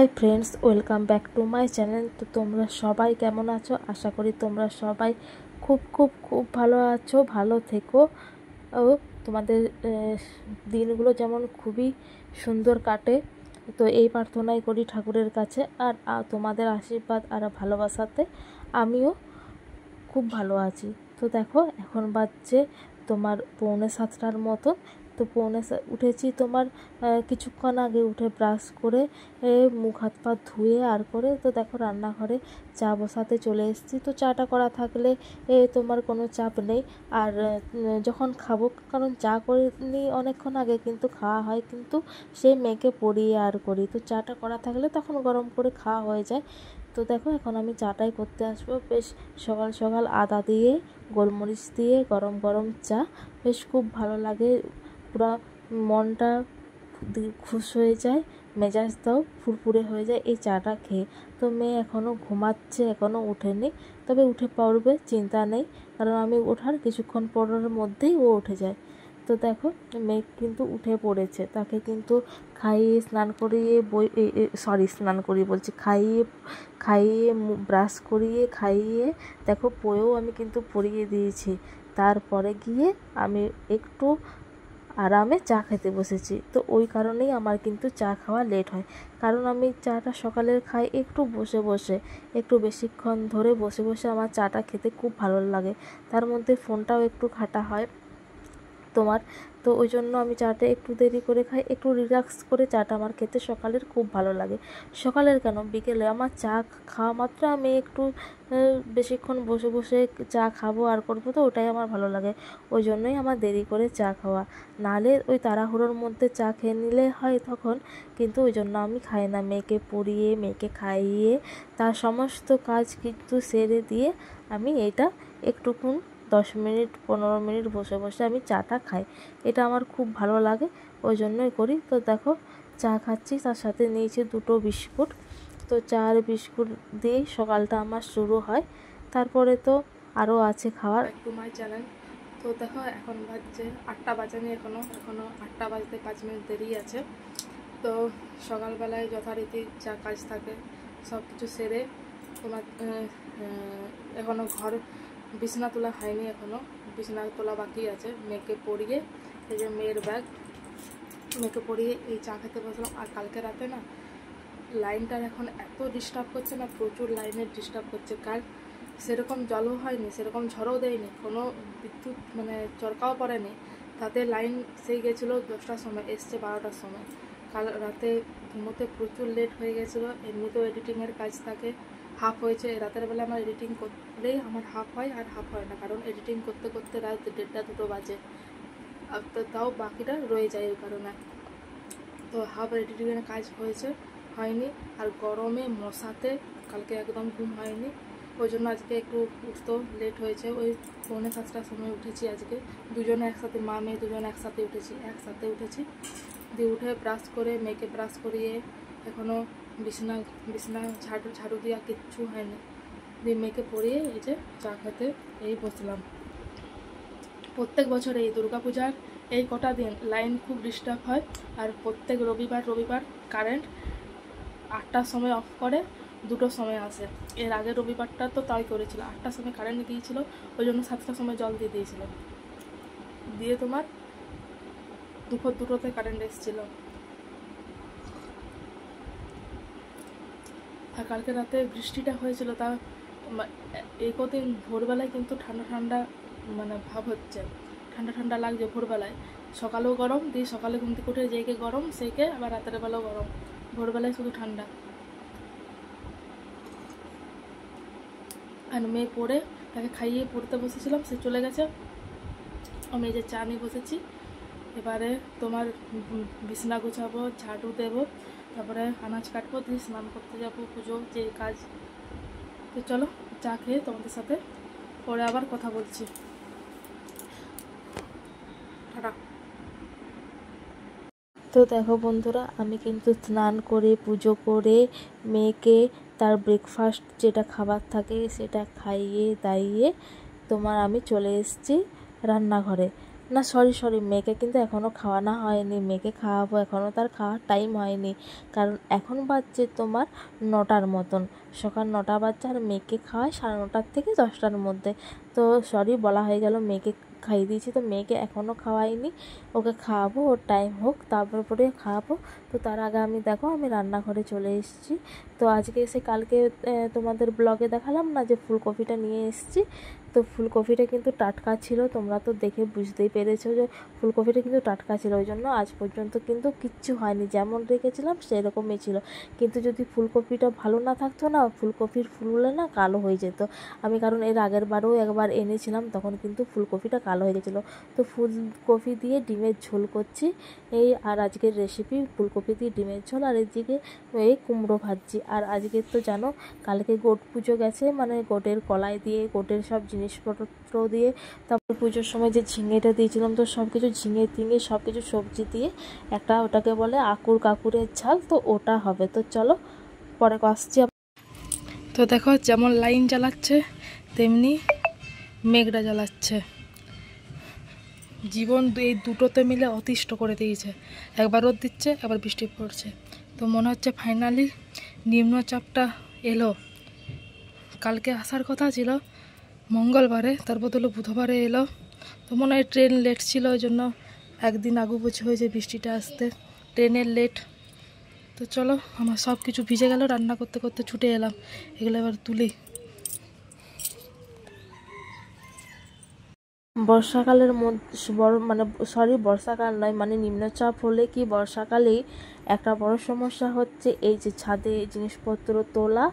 Hi friends, welcome back to my channel. তো তোমরা সবাই কেমন আছো? আশা করি তোমরা সবাই খুব খুব খুব ভালো আছো, ভালো থেকো ও তোমাদের দিনগুলো যেমন খুবই সুন্দর কাটে। তো এই প্রার্থনাই করি ঠাকুরের কাছে। আর তোমাদের আশীর্বাদ আর ভালোবাসাতে আমিও খুব ভালো আছি। তো দেখো, এখন বাজছে তোমার 6:45 মতো। তো উঠেছি তোমার কিছুক্ষণ আগে, উঠে ব্রাশ করে মুখ হাত পা ধুয়ে আর করে তো দেখো রান্নাঘরে চা বসাতে চলে এসেছি। তো চাটা করা থাকলে তোমার কোনো চাপ নেই। আর যখন খাবো, কারণ চা করে নিই অনেকক্ষণ আগে, কিন্তু খাওয়া হয় কিন্তু সেই মেয়েকে পড়িয়ে আর করি। তো চাটা করা থাকলে তখন গরম করে খাওয়া হয়ে যায়। তো দেখো, এখন আমি চাটাই করতে আসবো। বেশ সকাল সকাল আদা দিয়ে গোলমরিচ দিয়ে গরম গরম চা বেশ খুব ভালো লাগে। পুরো মনটা খুশ হয়ে যায়, মেজাজটাও ফুরফুরে হয়ে যায় এই চাটা খেয়ে। তো মেয়ে এখনও ঘুমাচ্ছে, এখনও ওঠেনি, তবে উঠে পড়বে, চিন্তা নেই, কারণ আমি ওঠার কিছুক্ষণ পরের মধ্যেই ও উঠে যায়। তো দেখো, মেয়ে কিন্তু উঠে পড়েছে। তাকে কিন্তু খাইয়ে স্নান করিয়ে স্নান করিয়ে বলছি, খাইয়ে ব্রাশ করিয়ে খাইয়ে দেখো বইও আমি কিন্তু পরিয়ে দিয়েছি। তারপরে গিয়ে আমি একটু আরামে চা খেতে বসেছি। তো ওই কারণেই আমার কিন্তু চা খাওয়া লেট হয়, কারণ আমি চাটা সকালের খাই একটু বসে বসে, একটু বেশিক্ষণ ধরে বসে বসে আমার চাটা খেতে খুব ভালো লাগে। তার মধ্যে ফোনটাও একটু ঘাঁটা হয় তোমার। তো ওই জন্য আমি চাটা একটু দেরি করে খাই, একটু রিল্যাক্স করে চাটা আমার খেতে সকালের খুব ভালো লাগে। সকালের কেন, বিকেলে আমার চা খাওয়া মাত্র আমি একটু বেশিক্ষণ বসে বসে চা খাবো আর করবো, তো ওটাই আমার ভালো লাগে। ওই জন্যই আমার দেরি করে চা খাওয়া, নাহলে ওই তাড়াহুড়োর মধ্যে চা খেয়ে নিলে হয় তখন, কিন্তু ওই জন্য আমি খাই না। মেয়েকে পড়িয়ে মেয়েকে খাইয়ে তার সমস্ত কাজ কিন্তু সেরে দিয়ে আমি এইটা একটুক্ষণ 10 মিনিট 15 মিনিট বসে বসে আমি চাটা খাই। এটা আমার খুব ভালো লাগে, ওই জন্যই করি। তো দেখো, চা খাচ্ছি, তার সাথে নিয়েছি 2টো বিস্কুট। তো চা আর বিস্কুট দিয়েই সকালটা আমার শুরু হয়। তারপরে তো আরও আছে খাওয়ার। একটু মাই চ্যানেল। তো দেখো, এখন বাজছে 8টা বাজেনি, এখনও 8টা বাজতে 5 মিনিট দেরি আছে। তো সকালবেলায় যথারীতি যা কাজ থাকে সব কিছু সেরে তোমার এখনও বিছানা তোলা হয়নি, এখনও বিছানা তোলা বাকি আছে। মেয়েকে পড়িয়ে, এই যে মেয়ের ব্যাগ, মেয়েকে পড়িয়ে এই চা খেতে বসলাম। আর কালকে রাতে না লাইনটার এখন এত ডিস্টার্ব করছে না, প্রচুর লাইনের ডিস্টার্ব করছে। কাল সেরকম জলও হয়নি, সেরকম ঝড়ও দেয়নি, কোনো বিদ্যুৎ মানে চরকাও পড়েনি। তাতে লাইন সেই গেছিলো 10টার সময়, এসছে 12টার সময়। কাল রাতে ঘুমোতে প্রচুর লেট হয়ে গেছিলো। এমনিতেও এডিটিংয়ের কাজ থাকে, হাফ হয়েছে। রাতের বেলা আমার এডিটিং করলেই আমার হাফ হয়, আর হাফ হয় না, কারণ এডিটিং করতে করতে রাত 1:30 2টো বাজে। আর তো তাও বাকিটা রয়ে যায় ওই কারণে। তো হাফ এডিটিংয়ের কাজ হয়নি। আর গরমে মশাতে কালকে একদম ঘুম হয়নি, ওই জন্য আজকে একটু উঠতেও লেট হয়েছে। ওই 6:45টার সময় উঠেছি আজকে। দুজনে একসাথে, মা মেয়ে দুজনে একসাথে উঠেছি। দিয়ে উঠে ব্রাশ করে মেয়েকে ব্রাশ করিয়ে এখনও বিছানা ঝাড়ু দেওয়া কিচ্ছু হয়নি। দিয়ে মেয়েকে পরিয়ে এই যে চা খেতে এই বসলাম। প্রত্যেক বছর এই দুর্গাপূজার এই কটা দিন লাইন খুব ডিস্টার্ব হয়। আর প্রত্যেক রবিবার কারেন্ট 8টার সময় অফ করে, 2টোর সময় আসে। এর আগের রবিবারটা তো তাই করেছিল, 8টার সময় কারেন্ট গিয়েছিল, ওই জন্য 7টার সময় জল দিয়ে দিয়েছিল। দিয়ে তোমার দুপুর 2টোতে কারেন্ট এসেছিল। আর কালকে রাতে বৃষ্টিটা হয়েছিল, তা এই কদিন ভোরবেলায় কিন্তু ঠান্ডা মানে ভাব হচ্ছে, ঠান্ডা লাগছে ভোরবেলায়। সকালেও গরম, দিয়ে সকালে ঘুম থেকে উঠে যেইকে গরম সেইকে, আবার রাতের বেলাও গরম, ভোরবেলায় শুধু ঠান্ডা। আর মেয়ে পড়ে, তাকে খাইয়ে পড়তে বসেছিলাম, সে চলে গেছে। আমি এই যে চা নিয়ে বসেছি। এবারে তোমার বিছানা গোছাবো, ঝাড়ু দেবো, তারপরে আনাজ কাটবো, দিয়ে স্নান করতে যাবো, পুজো যে কাজ। তো চলো, চা খেয়ে তোমাদের সাথে পরে আবার কথা বলছি। টাটা। তো দেখো বন্ধুরা, আমি কিন্তু স্নান করে পুজো করে মেয়েকে তার ব্রেকফাস্ট যেটা খাবার থাকে সেটা খাইয়ে দাইয়ে তোমার আমি চলে এসেছি রান্নাঘরে। না সরি মেয়েকে কিন্তু এখনও খাওয়ানো হয়নি, মেয়েকে খাওয়াবো, এখনও তার খাওয়ার টাইম হয়নি, কারণ এখন বাজছে তোমার 9টার মতন, সকাল 9টা বাজছে, আর মেয়েকে খাওয়ায় 9:30 থেকে 10টার মধ্যে। তো সরি বলা হয়ে গেল, মেয়েকে খাইয়ে দিয়েছি, তো মেয়েকে এখনও খাওয়াইনি, ওকে খাওয়াবো, ওর টাইম হোক তারপর পরে খাওয়াবো। তো তার আগে আমি দেখো আমি রান্নাঘরে চলে এসেছি। তো আজকে এসে কালকে তোমাদের ব্লগে দেখালাম না যে ফুলকপিটা নিয়ে এসেছি, তো ফুলকপিটা কিন্তু টাটকা ছিল, তোমরা তো দেখে বুঝতেই পেরেছো যে ফুলকপিটা কিন্তু টাটকা ছিল, ওই জন্য আজ পর্যন্ত কিন্তু কিচ্ছু হয়নি, যেমন রেখেছিলাম সেরকমই ছিল। কিন্তু যদি ফুলকপিটা ভালো না থাকতো না, ফুলকপির ফুলগুলো না কালো হয়ে যেত। আমি কারণ এর আগের বারেও একবার এনেছিলাম, তখন কিন্তু ফুলকপিটা কালো হয়ে গেছিলো। তো ফুলকপি দিয়ে ডিমের ঝোল করছি এই, আর আজকের রেসিপি ফুলকপি দিয়ে ডিমের ঝোল, আর এদিকে এই কুমড়ো ভাজছি। আর আজকে তো জানো কালকে গোট পুজো গেছে, মানে গোটের কলাই দিয়ে, গোটের সব জিনিসপত্র দিয়ে, তারপর পুজোর সময় যে ঝিঙেটা দিয়েছিলাম, তো সব কিছু ঝিঙে তিঙে সব কিছু সবজি দিয়ে একটা, ওটাকে বলে কাকুরের ঝাল, তো ওটা হবে। তো চলো পরে আসছি। তো দেখো যেমন লাইন জ্বালাচ্ছে তেমনি মেঘটা জ্বালাচ্ছে, জীবন এই দুটোতে মিলে অতিষ্ঠ করে দিয়েছে, একবার রোদ দিচ্ছে একবার বৃষ্টি পড়ছে। তো মনে হচ্ছে ফাইনালি নিম্নচাপটা এলো, কালকে আসার কথা ছিল মঙ্গলবারে, তার বদলে বুধবারে এলো। তো মনে হয় ট্রেন লেট ছিল, ওই জন্য একদিন আগু বছর হয়েছে বৃষ্টিটা আসতে, ট্রেনের লেট। তো চলো আমার সব কিছু ভিজে গেল, রান্না করতে করতে ছুটে এলাম, এগুলো এবার তুলি। বর্ষাকালের মধ্যে মানে বর্ষাকাল নয়, মানে নিম্নচাপ হলে কি বর্ষাকালেই একটা বড় সমস্যা হচ্ছে এই যে ছাদে জিনিসপত্র তোলা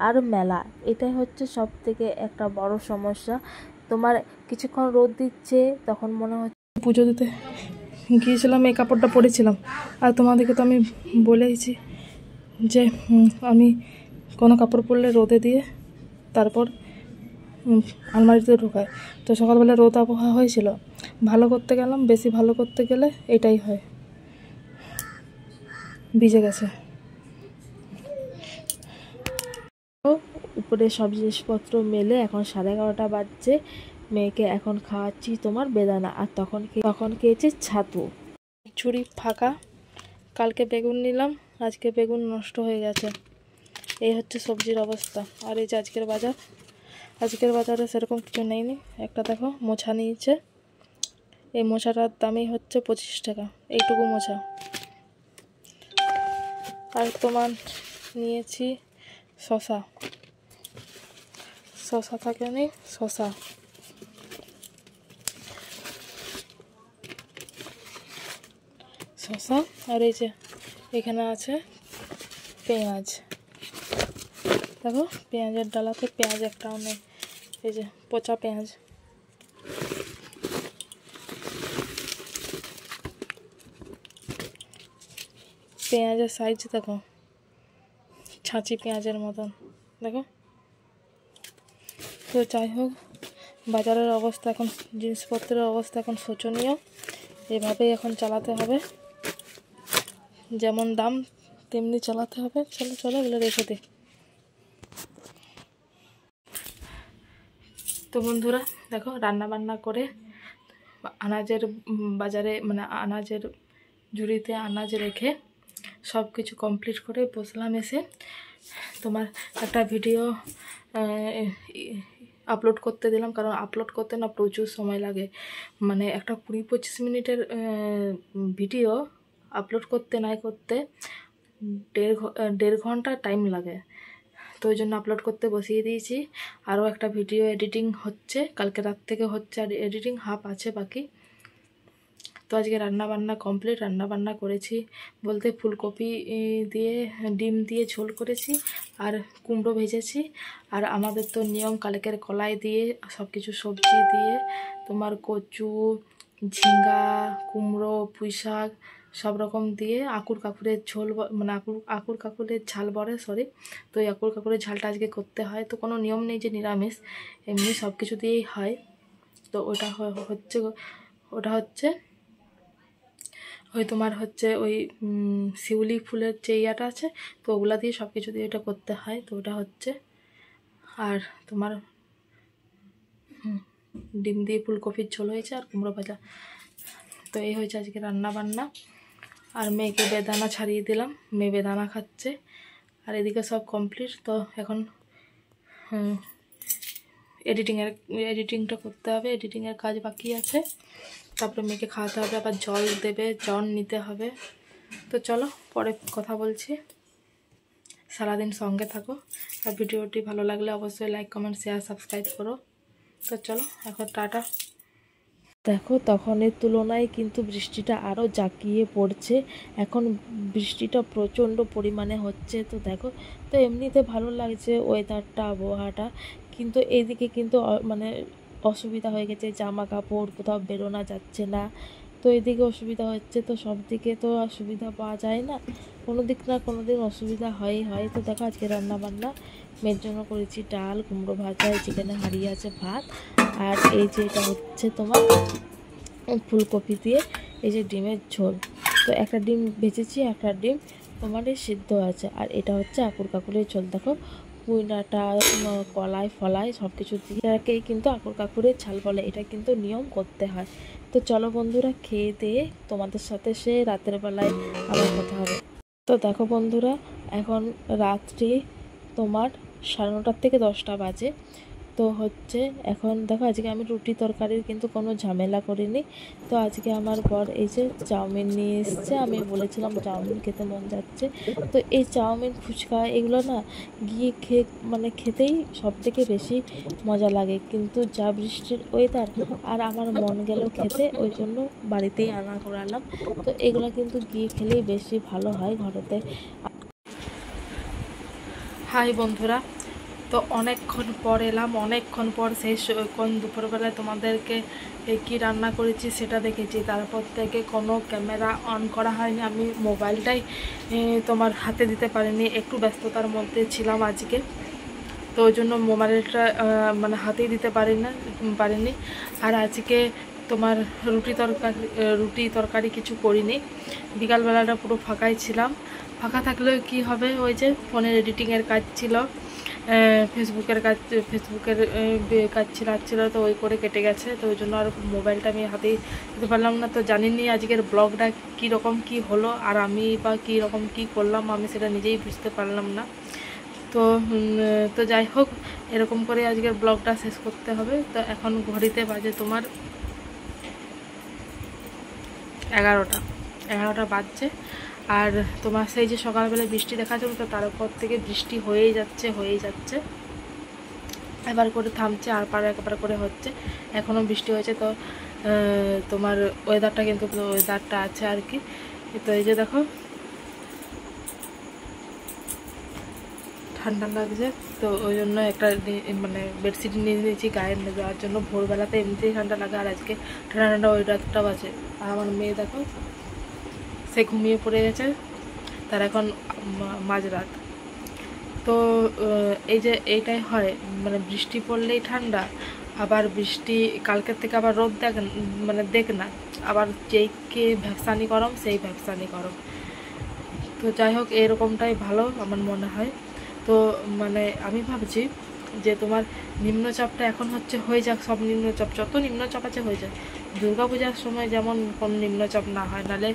আর মেলা, এটাই হচ্ছে সব থেকে একটা বড় সমস্যা। তোমার কিছুক্ষণ রোদ দিচ্ছে, তখন মনে হচ্ছে পুজো দিতে গিয়েছিলাম, এই কাপড়টা পরেছিলাম, আর তোমাদেরকে তো আমি বলেইছি যে আমি কোনো কাপড় পরলে রোদে দিয়ে তারপর আলমারিতে ঢোকায়। তো সকালবেলা রোদ আবহাওয়া হয়েছিল, ভালো করতে গেলাম, বেশি ভালো করতে গেলে এটাই হয়, ভিজে গেছে। উপরে সব জিনিসপত্র মেলে এখন 11:30 বাজছে, মেয়েকে এখন খাওয়াচ্ছি তোমার বেদানা, আর তখন খেয়েছে ছাতু। ঝুড়ি ফাঁকা, কালকে বেগুন নিলাম, আজকে বেগুন নষ্ট হয়ে গেছে। এই হচ্ছে সবজির অবস্থা। আর এই যে আজকের বাজারে সেরকম কিছু নেইনি। একটা দেখো মোছা নিয়েছে, এই মোছাটার দামই হচ্ছে 25 টাকা, এইটুকু মোছা। আর তোমার নিয়েছি শশা থাকে নি, শশা। আর এই যে এখানে আছে পেঁয়াজ, দেখো পেঁয়াজের ডালাতে পেঁয়াজ একটাও নেই, এই যে পচা পেঁয়াজ। পেঁয়াজের সাইজ দেখো, ছাঁচি পেঁয়াজের মতন, দেখো। তো যাই হোক, বাজারের অবস্থা এখন, জিনিসপত্রের অবস্থা এখন শোচনীয়, এভাবেই এখন চালাতে হবে, যেমন দাম তেমনি চালাতে হবে। চলো এগুলো রেখে দিই। তো বন্ধুরা দেখো রান্না বান্না করে আনাজের বাজারে, মানে আনাজের ঝুড়িতে আনাজ রেখে সব কিছু কমপ্লিট করে বসলাম এসে। তোমার একটা ভিডিও আপলোড করতে দিলাম, কারণ আপলোড করতে না প্রচুর সময় লাগে, মানে একটা 20-25 মিনিটের ভিডিও আপলোড করতে দেড় ঘন্টা টাইম লাগে। তো ওই জন্য আপলোড করতে বসিয়ে দিয়েছি। আরও একটা ভিডিও এডিটিং হচ্ছে, কালকে রাত থেকে হচ্ছে, আর এডিটিং হাফ আছে বাকি। তো আজকে রান্নাবান্না কমপ্লিট, রান্নাবান্না করেছি বলতে ফুলকপি দিয়ে ডিম দিয়ে ঝোল করেছি, আর কুমড়ো ভেজেছি। আর আমাদের তো নিয়ম কালকের কলাই দিয়ে সব কিছু সবজি দিয়ে, তোমার কচু, ঝিঙ্গা, কুমড়ো, পুঁই শাক সব রকম দিয়ে কাকুরের ঝোল, মানে কাকুরের ঝাল বলে, সরি। তো এই কাকুরের ঝালটা আজকে করতে হয়, তো কোনো নিয়ম নেই যে নিরামিষ, এমনি সব কিছু দিয়েই হয়। তো ওটা হচ্ছে ওই তোমার হচ্ছে ওই শিউলি ফুলের যে ইয়াটা আছে, তো ওগুলা দিয়ে সব কিছু দিয়ে ওটা করতে হয়। তো ওটা হচ্ছে, আর তোমার ডিম দিয়ে ফুলকপির ঝোল হয়েছে, আর কুমড়ো ভাজা। তো এই হয়েছে আজকে রান্না বান্না। আর মেয়েকে বেদানা ছাড়িয়ে দিলাম, মেয়ে বেদানা খাচ্ছে। আর এদিকে সব কমপ্লিট। তো এখন এডিটিংটা করতে হবে, এডিটিংয়ের কাজ বাকি আছে। তারপরে মেয়েকে খাওয়াতে হবে, আবার জল দেবে, জল নিতে হবে। তো চলো পরে কথা বলছি, সারাদিন সঙ্গে থাকো। আর ভিডিওটি ভালো লাগলে অবশ্যই লাইক, কমেন্ট, শেয়ার, সাবস্ক্রাইব করো। তো চলো এখন টাটা। দেখো তখনের তুলনায় কিন্তু বৃষ্টিটা আরও জাঁকিয়ে পড়ছে। এখন বৃষ্টিটা প্রচণ্ড পরিমাণে হচ্ছে। তো দেখো, তো এমনিতে ভালো লাগছে ওয়েদারটা, আবহাওয়াটা, কিন্তু এইদিকে কিন্তু মানে অসুবিধা হয়ে গেছে, জামা কাপড় কোথাও বেরোনো যাচ্ছে না। তো এদিকে অসুবিধা হচ্ছে, তো সব দিকে তো আর সুবিধা পাওয়া যায় না, কোনো দিক না কোনো দিন অসুবিধা হয়ই হয়। তো দেখো আজকে রান্না বান্না মেয়ের জন্য করেছি ডাল, কুমড়ো ভাজা, চিকেনে হাঁড়িয়ে আছে ভাত, আর এই যে এটা হচ্ছে তোমার ফুলকপি দিয়ে এই যে ডিমের ঝোল। তো একটা ডিম ভেজেছি, একটা ডিম তোমার সিদ্ধ আছে, আর এটা হচ্ছে আকুর কাকুরের ঝোল। দেখো পুঁই ডাঁটা, কলাই ফলাই সব কিছু দিয়ে এটাকেই কিন্তু আকুর কাকুরের ঝাল বলে, এটা কিন্তু নিয়ম করতে হয়। তো চলো বন্ধুরা, খেয়ে দিয়ে তোমাদের সাথে সে রাতের বেলায় আবার কথা হবে। তো দেখো বন্ধুরা, এখন রাত্রি তোমার 9:30 থেকে 10টা বাজে। তো হচ্ছে এখন দেখো আজকে আমি রুটি তরকারির কিন্তু কোনো ঝামেলা করিনি। তো আজকে আমার বর এই যে চাউমিন নিয়ে এসছে, আমি বলেছিলাম চাউমিন খেতে মন যাচ্ছে। তো এই চাউমিন, ফুচকা এগুলো না গিয়ে মানে খেতেই সব থেকে বেশি মজা লাগে, কিন্তু যা বৃষ্টির ওয়েদার, আর আমার মন গেল খেতে, ওই জন্য বাড়িতেই আনা করালাম। তো এগুলো কিন্তু গিয়ে খেলেই বেশি ভালো হয় ঘরেতে। হাই বন্ধুরা, তো অনেকক্ষণ পর এলাম, অনেকক্ষণ পর সেই কোন দুপুরবেলায় তোমাদেরকে কি রান্না করেছি সেটা দেখেছি। তারপর থেকে কোনো ক্যামেরা অন করা হয়নি, আমি মোবাইলটাই তোমার হাতে দিতে পারিনি, একটু ব্যস্ততার মধ্যে ছিলাম আজকে। তো ওই জন্য মোবাইলটা মানে হাতেই দিতে পারিনি। আর আজকে তোমার রুটি তরকারি কিছু করিনি, বিকালবেলাটা পুরো ফাঁকাই ছিলাম। ফাঁকা থাকলেও কি হবে, ওই যে ফোনের এডিটিংয়ের কাজ ছিল, ফেসবুকের কাজ ছিল, তো ওই করে কেটে গেছে। তো ওই জন্য আর মোবাইলটা আমি হাতেই দিতে পারলাম না। তো জানিনি আজকের ব্লগটা কীরকম কি হলো, আর আমি বা কীরকম কি করলাম আমি সেটা নিজেই বুঝতে পারলাম না। তো যাই হোক, এরকম করে আজকের ব্লগটা শেষ করতে হবে। তো এখন ঘড়িতে বাজে তোমার 11টা বাজছে। আর তোমার সেই যে সকালবেলা বৃষ্টি দেখা যাবে, তো তারপর থেকে বৃষ্টি হয়েই যাচ্ছে, এবার করে থামছে, আর একবার করে হচ্ছে, এখনও বৃষ্টি হয়েছে। তো তোমার ওয়েদারটা আছে আর কি। তো এই যে দেখো ঠান্ডা লাগছে, তো ওই জন্য একটা মানে বেডশিট নিয়ে নিয়েছি গায়ে দেওয়ার জন্য। ভোরবেলাতে এমনিতেই ঠান্ডা লাগে, আর আজকে ঠান্ডা ওয়েদারটা আছে। আর আমার মেয়ে দেখো, সে ঘুমিয়ে পড়ে গেছে, তার এখন মাঝরাত। তো এই যে এইটাই হয়, মানে বৃষ্টি পড়লেই ঠান্ডা, আবার বৃষ্টি কালকের থেকে আবার রোদ দেখ না, আবার যেইকে ভ্যাকসানি গরম সেই ভ্যাকসানি গরম। তো যাই হোক, এরকমটাই ভালো আমার মনে হয়। তো মানে আমি ভাবছি যে তোমার নিম্নচাপটা এখন হয়ে যাক, সব নিম্নচাপ যত নিম্নচাপ আছে হয়ে যায়। দুর্গাপূজার সময় যেমন কোনো নিম্নচাপ না হয়, নাহলে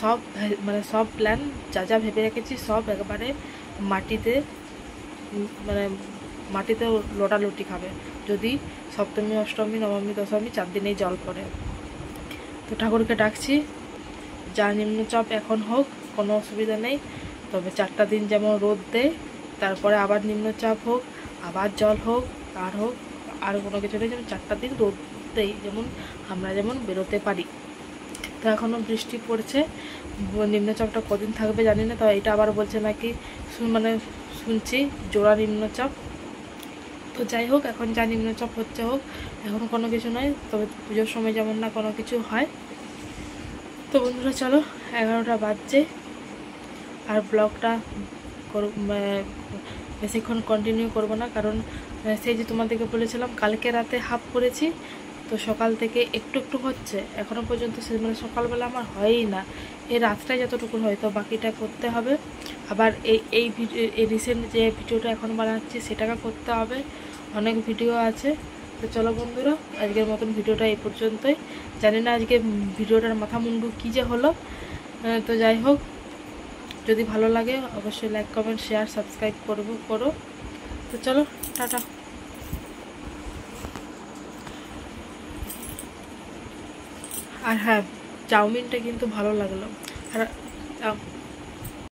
সব মানে সব প্ল্যান যা ভেবে রেখেছি সব একবারে মাটিতে লোটালুটি খাবে, যদি সপ্তমী, অষ্টমী, নবমী, দশমী 4 দিনেই জল পড়ে। তো ঠাকুরকে ডাকছি, যা নিম্নচাপ এখন হোক, কোনো অসুবিধা নেই, তবে 4টা দিন যেমন রোদ দেয়, তারপরে আবার নিম্নচাপ হোক, আবার জল হোক, আর কোনো কিছু নেই, যেমন 4টা দিন রোদ দেয়, যেমন আমরা যেমন বেরোতে পারি। তো এখনও বৃষ্টি পড়ছে, নিম্নচাপটা কদিন থাকবে জানি না। তো এটা আবার বলছে নাকি শুনছি জোড়া নিম্নচাপ। তো যাই হোক, এখন যা নিম্নচাপ হচ্ছে হোক, এখন কোনো কিছু নয়, তবে পুজোর সময় যেমন না কোনো কিছু হয়। তো বন্ধুরা চলো, 11টা বাজছে, আর ব্লগটা বেশিক্ষণ কন্টিনিউ করব না, কারণ সেই যে তোমাদেরকে বলেছিলাম কালকে রাতে হাফ করেছি, তো সকাল থেকে একটু হচ্ছে, এখনও পর্যন্ত সকালবেলা আমার হয়ই না, এই রাতটাই যতটুকু হয়, তো বাকিটা করতে হবে। আবার এই রিসেন্ট যে ভিডিওটা এখন বানাচ্ছি সেটাকে করতে হবে, অনেক ভিডিও আছে। তো চলো বন্ধুরা, আজকের মতন ভিডিওটা এই পর্যন্তই। জানি না আজকে ভিডিওটার মাথা মুন্ডু কী যে হলো, তো যাই হোক, যদি ভালো লাগে অবশ্যই লাইক কমেন্ট শেয়ার সাবস্ক্রাইব করো। তো চলো, টাটা। আর হ্যাঁ, চাউমিনটা কিন্তু ভালো লাগলো। আর